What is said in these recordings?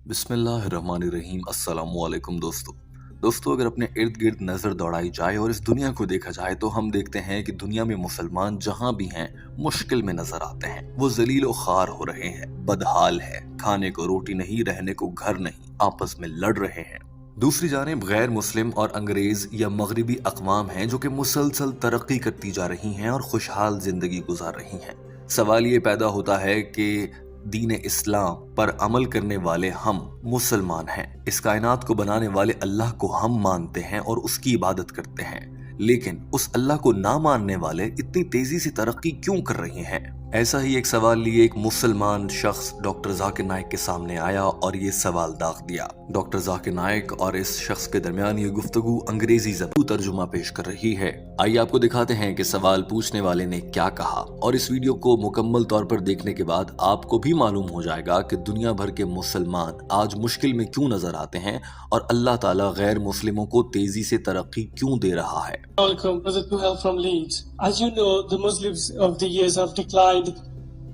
بسم اللہ الرحمن الرحیم۔ السلام علیکم دوستو اگر اپنے ارد گرد نظر دوڑائی جائے اور اس دنیا کو دیکھا جائے تو ہم دیکھتے ہیں کہ دنیا میں مسلمان جہاں بھی ہیں مشکل میں نظر آتے ہیں۔ وہ ذلیل و خوار ہو رہے ہیں، بدحال ہے، کھانے کو روٹی نہیں، رہنے کو گھر نہیں، آپس میں لڑ رہے ہیں۔ دوسری جانب غیر مسلم اور انگریز یا مغربی اقوام ہیں جو کہ مسلسل ترقی کرتی جا رہی ہیں اور خوشحال زندگی گزار رہی ہیں۔ سوال یہ پیدا ہوتا ہے کہ دین اسلام پر عمل کرنے والے ہم مسلمان ہیں، اس کائنات کو بنانے والے اللہ کو ہم مانتے ہیں اور اس کی عبادت کرتے ہیں، لیکن اس اللہ کو نہ ماننے والے اتنی تیزی سے ترقی کیوں کر رہے ہیں؟ ایسا ہی ایک سوال لیے ایک مسلمان شخص ڈاکٹر ذاکر نائک کے سامنے آیا اور یہ سوال داغ دیا۔ ڈاکٹر ذاکر نائک اور اس شخص کے درمیان یہ گفتگو انگریزی زبان ترجمہ پیش کر رہی ہے۔ آئیے آپ کو دکھاتے ہیں کہ سوال پوچھنے والے نے کیا کہا، اور اس ویڈیو کو مکمل طور پر دیکھنے کے بعد آپ کو بھی معلوم ہو جائے گا کہ دنیا بھر کے مسلمان آج مشکل میں کیوں نظر آتے ہیں اور اللہ تعالیٰ غیر مسلموں کو تیزی سے ترقی کیوں دے رہا ہے۔ Welcome, Brother Tuhel from Leeds. As you know, the Muslims of the years have declined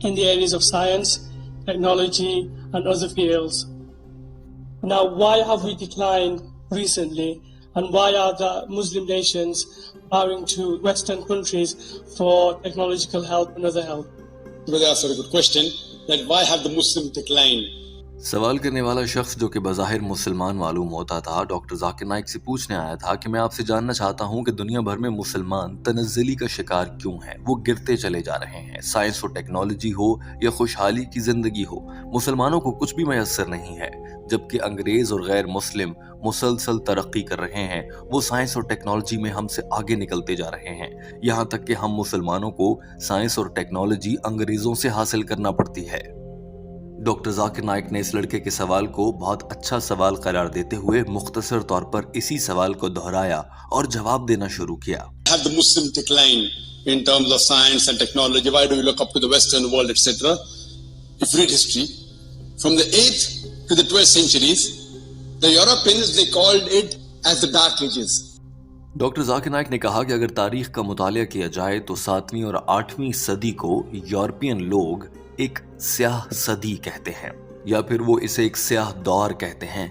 in the areas of science, technology, and other fields. Now, why have we declined recently, and why are the Muslim nations bowing to Western countries for technological help and other help? Well, that's a good question. That why have the Muslims declined? سوال کرنے والا شخص جو کہ بظاہر مسلمان معلوم ہوتا تھا ڈاکٹر ذاکر نائک سے پوچھنے آیا تھا کہ میں آپ سے جاننا چاہتا ہوں کہ دنیا بھر میں مسلمان تنزلی کا شکار کیوں ہیں، وہ گرتے چلے جا رہے ہیں۔ سائنس و ٹیکنالوجی ہو یا خوشحالی کی زندگی ہو، مسلمانوں کو کچھ بھی میسر نہیں ہے، جبکہ انگریز اور غیر مسلم مسلسل ترقی کر رہے ہیں۔ وہ سائنس اور ٹیکنالوجی میں ہم سے آگے نکلتے جا رہے ہیں، یہاں تک کہ ہم مسلمانوں کو سائنس اور ٹیکنالوجی انگریزوں سے حاصل کرنا پڑتی ہے۔ ڈاکٹر ذاکر نائک نے اس لڑکے کے سوال کو بہت اچھا سوال قرار دیتے ہوئے مختصر طور پر اسی سوال کو دہرایا اور جواب دینا شروع کیا۔ Have the Muslims declined in terms of science and technology? Why do we look up to the Western world, etc.? If you read history, from the 8th to the 12th centuries, the Europeans, they called it as the Dark Ages. Doctor Zakir Naik نے کہا کہ اگر تاریخ کا مطالعہ کیا جائے تو 7ویں اور 8ویں صدی کو یورپین لوگ ایک سیاہ صدی کہتے ہیں، یا پھر وہ اسے ایک سیاہ دور کہتے ہیں۔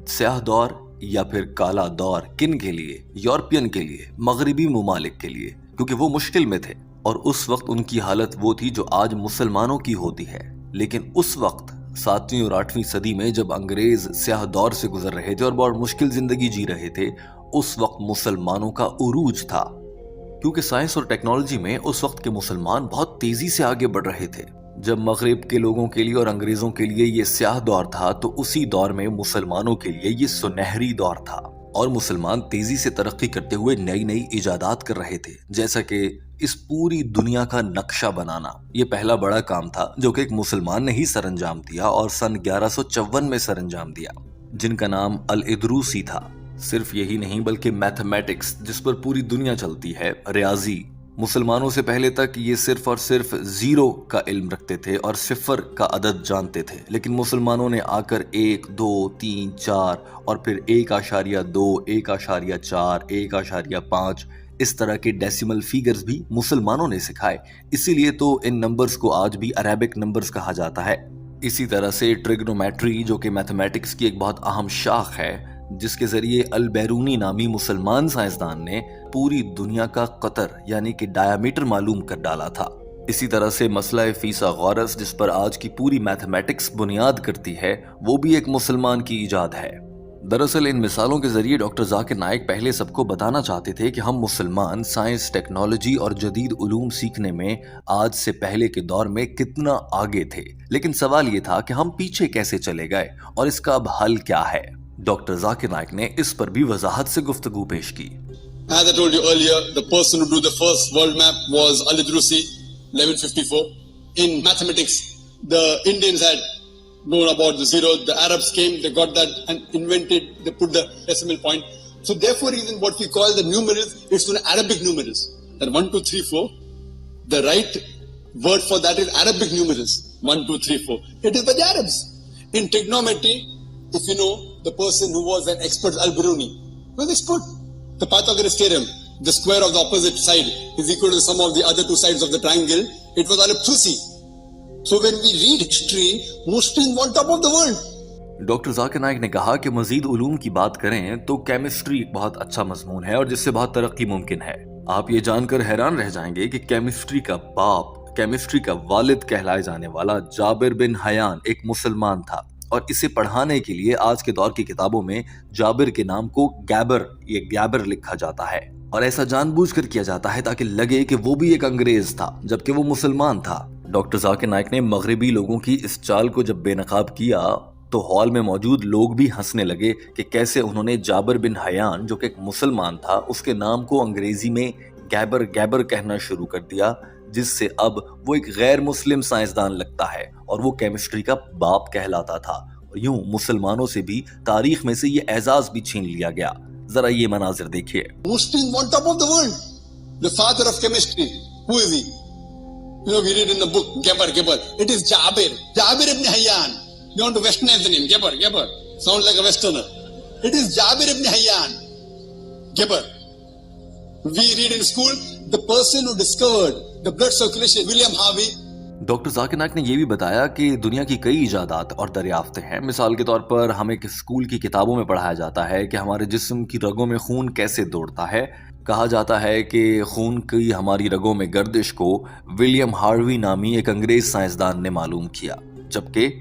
سیاہ دور یا پھر کالا دور کن کے لیے؟ یورپین کے لیے، مغربی ممالک کے لیے، کیونکہ وہ مشکل میں تھے اور اس وقت ان کی حالت وہ تھی جو آج مسلمانوں کی ہوتی ہے۔ لیکن اس وقت 7ویں اور 8ویں صدی میں جب انگریز سیاہ دور سے گزر رہے تھے اور بہت مشکل زندگی جی رہے تھے، اس وقت مسلمانوں کا عروج تھا، کیونکہ سائنس اور ٹیکنالوجی میں اس وقت کے مسلمان بہت تیزی سے آگے بڑھ رہے تھے۔ جب مغرب کے لوگوں کے لیے اور انگریزوں کے لیے یہ سیاہ دور تھا تو اسی دور میں مسلمانوں کے لیے یہ سنہری دور تھا، اور مسلمان تیزی سے ترقی کرتے ہوئے نئی نئی ایجادات کر رہے تھے، جیسا کہ اس پوری دنیا کا نقشہ بنانا۔ یہ پہلا بڑا کام تھا جو کہ ایک مسلمان نے ہی سر انجام دیا اور سن 1154 میں سر انجام دیا، جن کا نام الادروسی تھا۔ صرف یہی نہیں بلکہ میتھمیٹکس، جس پر پوری دنیا چلتی ہے، ریاضی، مسلمانوں سے پہلے تک یہ صرف اور صرف 0 کا علم رکھتے تھے اور 0 کا عدد جانتے تھے، لیکن مسلمانوں نے آ کر 1 2 3 4 اور پھر 1.2 1.4 1.5 اس طرح کے ڈیسیمل فیگرز بھی مسلمانوں نے سکھائے۔ اسی لیے تو ان نمبرز کو آج بھی عربک نمبرز کہا جاتا ہے۔ اسی طرح سے ٹریگنومیٹری، جو کہ میتھمیٹکس کی ایک بہت اہم شاخ ہے، جس کے ذریعے البیرونی نامی مسلمان سائنسدان نے پوری دنیا کا قطر یعنی کہ ڈایامیٹر معلوم کر ڈالا تھا۔ اسی طرح سے مسئلہ فیثاغورس، جس پر آج کی پوری میتھمیٹکس بنیاد کرتی ہے، وہ بھی ایک مسلمان کی ایجاد ہے۔ دراصل ان مثالوں کے ذریعے ڈاکٹر ذاکر نائک پہلے سب کو بتانا چاہتے تھے کہ ہم مسلمان سائنس، ٹیکنالوجی اور جدید علوم سیکھنے میں آج سے پہلے کے دور میں کتنا آگے تھے، لیکن سوال یہ تھا کہ ہم پیچھے کیسے چلے گئے اور اس کا اب حل کیا ہے۔ ڈاکٹر ذاکر نائک نے اس پر بھی وضاحت سے گفتگو پیش کی۔ As I told you earlier, the person who drew the first world map was Al-Idrusi, 1154. In mathematics, the Indians had known about the zero. The Arabs came, they got that and invented, they put the decimal point. So therefore, even what we call the numerals, it's an Arabic numerals. That 1, 2, 3, 4. The right word for that is Arabic numerals. 1, 2, 3, 4. It is by the Arabs. In trigonometry, if you know, the person who was an expert, Al-Biruni, was expert. The Pythagoras theorem, the square of the opposite side is equal to the sum of the other two sides of the triangle. It was Al-Ibthusi. So when we read history, Muslims were on top of the world. Doctor Zakir Naik نے کہا کہ مزید علوم کی بات کریں تو chemistry ایک بہت اچھا مضمون ہے اور جس سے بہت ترقی ممکن ہے. آپ یہ جان کر حیران رہ جائیں گے کہ کیمسٹری کا باپ، کیمسٹری کا والد کہلائے جانے والا جابر بن حیان ایک مسلمان تھا، اور اسے پڑھانے کے لیے آج کے دور کی کتابوں میں جابر کے نام کو گیبر لکھا جاتا ہے، اور ایسا جان بوجھ کر کیا جاتا ہے تاکہ لگے کہ وہ بھی ایک انگریز تھا جبکہ وہ مسلمان تھا. ڈاکٹر ذاکر نائک نے مغربی لوگوں کی اس چال کو جب بے نقاب کیا تو ہال میں موجود لوگ بھی ہنسنے لگے کہ کیسے انہوں نے جابر بن حیان جو کہ ایک مسلمان تھا اس کے نام کو انگریزی میں گیبر کہنا شروع کر دیا، جس سے اب وہ ایک غیر مسلم سائنسدان لگتا ہے اور وہ کیمسٹری کا باپ کہلاتا تھا. اور یوں مسلمانوں سے بھی تاریخ میں سے یہ اعزاز بھی چھین لیا گیا. ذرا یہ مناظر دیکھیے. Muslims on top of the world. The father of chemistry. Who is he? You know, we read in the book, Geber. It is Jabir ibn Hayyan. You want to westernize the name, Geber. Sound like a westerner. It is Jabir ibn Hayyan. Geber. We read in school, the person who discovered the blood circulation, William Harvey. Doctor Zakir Naik نے یہ بھی بتایا کہ دنیا کی کئی ایجادات اور دریافتیں ہیں. مثال کے طور پر ہمیں اسکول کی کتابوں میں پڑھایا جاتا ہے کہ ہمارے جسم کی رگوں میں خون کیسے دوڑتا ہے. کہا جاتا ہے کہ خون کی ہماری رگوں میں گردش کو ولیم ہاروی نامی ایک انگریز سائنسدان نے معلوم کیا، جبکہ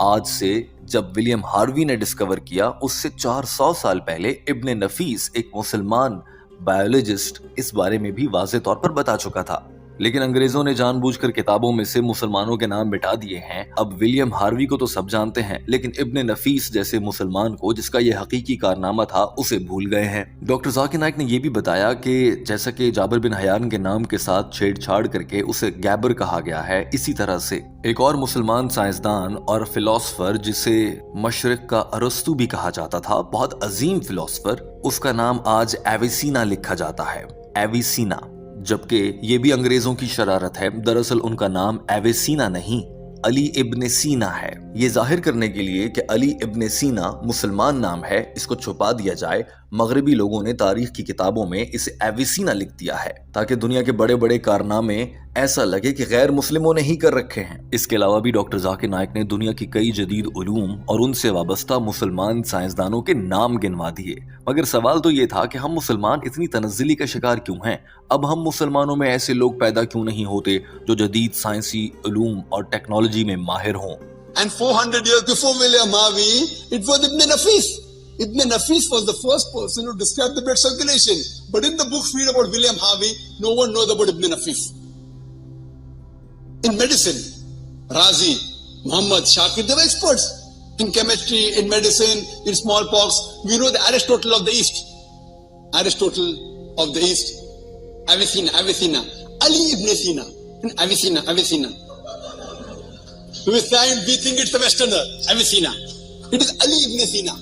آج سے جب ولیم ہاروی نے ڈسکور کیا اس سے 400 سال پہلے ابن نفیس ایک مسلمان بایولوجسٹ اس بارے میں بھی واضح طور پر بتا چکا تھا. لیکن انگریزوں نے جان بوجھ کر کتابوں میں سے مسلمانوں کے نام مٹا دیے ہیں. اب ولیم ہاروی کو تو سب جانتے ہیں لیکن ابن نفیس جیسے مسلمان کو جس کا یہ حقیقی کارنامہ تھا اسے بھول گئے ہیں. ڈاکٹر ذاکر نائک نے یہ بھی بتایا کہ جیسا کہ جابر بن حیان کے نام کے ساتھ چھیڑ چھاڑ کر کے اسے گیبر کہا گیا ہے، اسی طرح سے ایک اور مسلمان سائنسدان اور فلاسفر جسے مشرق کا ارسطو بھی کہا جاتا تھا، بہت عظیم فلاسفر، اس کا نام آج ایویسینا لکھا جاتا ہے. ایویسینا، جبکہ یہ بھی انگریزوں کی شرارت ہے. دراصل ان کا نام ایویسینا نہیں، علی ابن سینا ہے. یہ ظاہر کرنے کے لیے کہ علی ابن سینا مسلمان نام ہے، اس کو چھپا دیا جائے. مغربی لوگوں نے تاریخ کی کتابوں میں اسے ایویسینا لکھ دیا ہے تاکہ دنیا کے بڑے بڑے کارنامے ایسا لگے کہ غیر مسلموں نے ہی کر رکھے ہیں. اس کے علاوہ بھی ڈاکٹر ذاکر نائک نے دنیا کی کئی جدید علوم اور ان سے وابستہ مسلمان سائنسدانوں کے نام گنوا دیے. مگر سوال تو یہ تھا کہ ہم مسلمان اتنی تنزلی کا شکار کیوں ہیں؟ اب ہم مسلمانوں میں ایسے لوگ پیدا کیوں نہیں ہوتے جو جدید سائنسی علوم اور ٹیکنالوجی میں ماہر ہوں؟ And 400 years before William Harvey, it was Ibn Nafis. Ibn Nafis was the first person who described the blood circulation. But in the books we read about William Harvey, no one knows about Ibn Nafis. In medicine, Razi, Muhammad, Shakir, they were experts. In chemistry, in medicine, in smallpox, we know the Aristotle of the East. Aristotle of the East. Avicenna. Ali ibn Sina. Avicenna. We think it's the Westerner, Avicenna. It is Ali ibn Sina.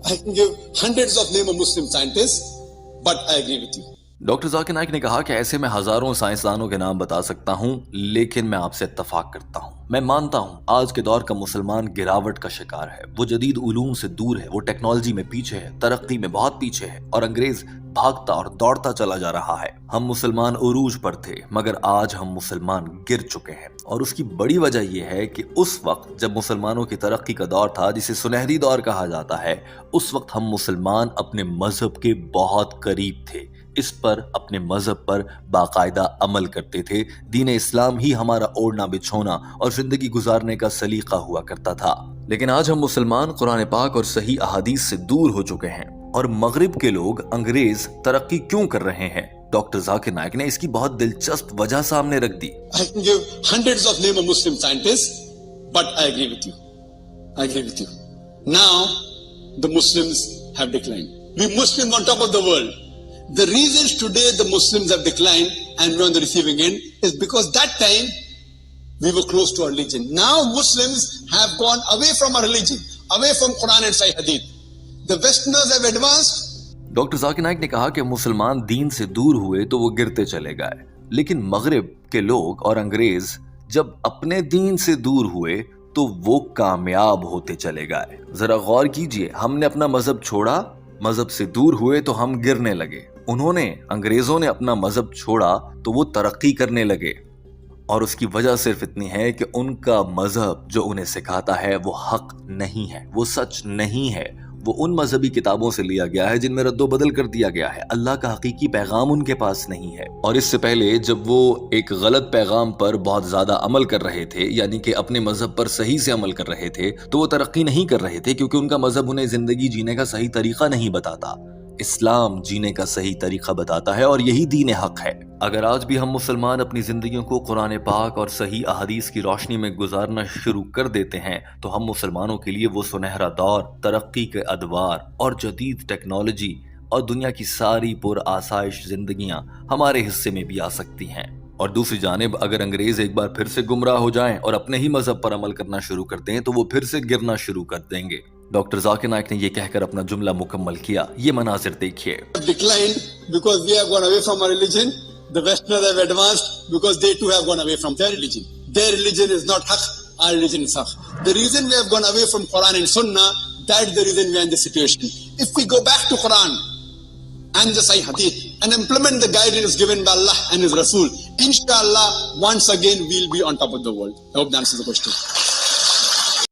I can give hundreds of names of Muslim scientists, but I agree with you. Doctor Zakir Naik نے کہا کہ ایسے میں ہزاروں سائنسدانوں کے نام بتا سکتا ہوں، لیکن میں آپ سے اتفاق کرتا ہوں. میں مانتا ہوں آج کے دور کا مسلمان گراوٹ کا شکار ہے. وہ جدید علوم سے دور ہے، وہ ٹیکنالوجی میں پیچھے ہے، ترقی میں بہت پیچھے ہے، اور انگریز بھاگتا اور دوڑتا چلا جا رہا ہے. ہم مسلمان عروج پر تھے مگر آج ہم مسلمان گر چکے ہیں، اور اس کی بڑی وجہ یہ ہے کہ اس وقت جب مسلمانوں کی ترقی کا دور تھا جسے سنہری دور کہا جاتا ہے، اس وقت ہم مسلمان اپنے مذہب کے بہت قریب تھے. اس پر اپنے مذہب پر باقاعدہ عمل کرتے تھے. دین اسلام ہی ہمارا اوڑھنا بچھونا اور زندگی گزارنے کا سلیقہ ہوا کرتا تھا. لیکن آج ہم مسلمان قرآن پاک اور صحیح احادیث سے دور ہو چکے ہیں، اور مغرب کے لوگ انگریز ترقی کیوں کر رہے ہیں؟ ڈاکٹر ذاکر نائک نے اس کی بہت دلچسپ وجہ سامنے رکھ دی. I can give hundreds of names of Muslim scientists, but I agree with you. Now, the Muslims have declined. We Muslims on top of the world. The reasons today the Muslims have declined and we're on the receiving end is because that time we were close to our religion. Now Muslims have gone away from our religion, away from Quran and Sahih Hadith. The Westerners have advanced. Doctor Zakir Naik نے کہا کہ مسلمان دین سے دور ہوئے تو وہ گرتے چلے گئے، لیکن مغرب کے لوگ اور انگریز جب اپنے دین سے دور ہوئے تو وہ کامیاب ہوتے چلے گئے. ذرا غور کیجئے، ہم نے اپنا مذہب چھوڑا، مذہب سے دور ہوئے تو ہم گرنے لگے. انگریزوں نے اپنا مذہب چھوڑا تو وہ ترقی کرنے لگے. اور اس کی وجہ صرف اتنی ہے کہ ان کا مذہب جو انہیں سکھاتا ہے وہ حق نہیں ہے، وہ سچ نہیں ہے، وہ ان مذہبی کتابوں سے لیا گیا ہے جن میں رد و بدل کر دیا گیا ہے، اللہ کا حقیقی پیغام ان کے پاس نہیں ہے۔ اور اس سے پہلے جب وہ ایک غلط پیغام پر بہت زیادہ عمل کر رہے تھے، یعنی کہ اپنے مذہب پر صحیح سے عمل کر رہے تھے، تو وہ ترقی نہیں کر رہے تھے کیونکہ ان کا مذہب انہیں زندگی جینے کا صحیح طریقہ نہیں بتاتا۔ اسلام جینے کا صحیح طریقہ بتاتا ہے اور یہی دین حق ہے۔ اگر آج بھی ہم مسلمان اپنی زندگیوں کو قرآن پاک اور صحیح احادیث کی روشنی میں گزارنا شروع کر دیتے ہیں تو ہم مسلمانوں کے لیے وہ سنہرا دور، ترقی کے ادوار اور جدید ٹیکنالوجی اور دنیا کی ساری پر آسائش زندگیاں ہمارے حصے میں بھی آ سکتی ہیں۔ اور دوسری جانب اگر انگریز ایک بار پھر سے گمراہ ہو جائیں اور اپنے ہی مذہب پر عمل کرنا شروع کر دیں تو وہ پھر سے گرنا شروع کر دیں گے۔ ڈاکٹر ذاکر نائک نے یہ کہہ کر اپنا جملہ مکمل کیا، یہ مناظر دیکھیے۔ Declined because we have gone away from our religion. The Westerners have advanced because they too have gone away from their religion. Their religion is not haq, our religion is haq. The reason we have gone away from Quran and Sunnah, that's the reason we are in this situation. If we go back to Quran and the Sahih Hadith and implement the guidance given by Allah and His Rasul, inshallah, once again we'll be on top of the world. I hope that answers the question.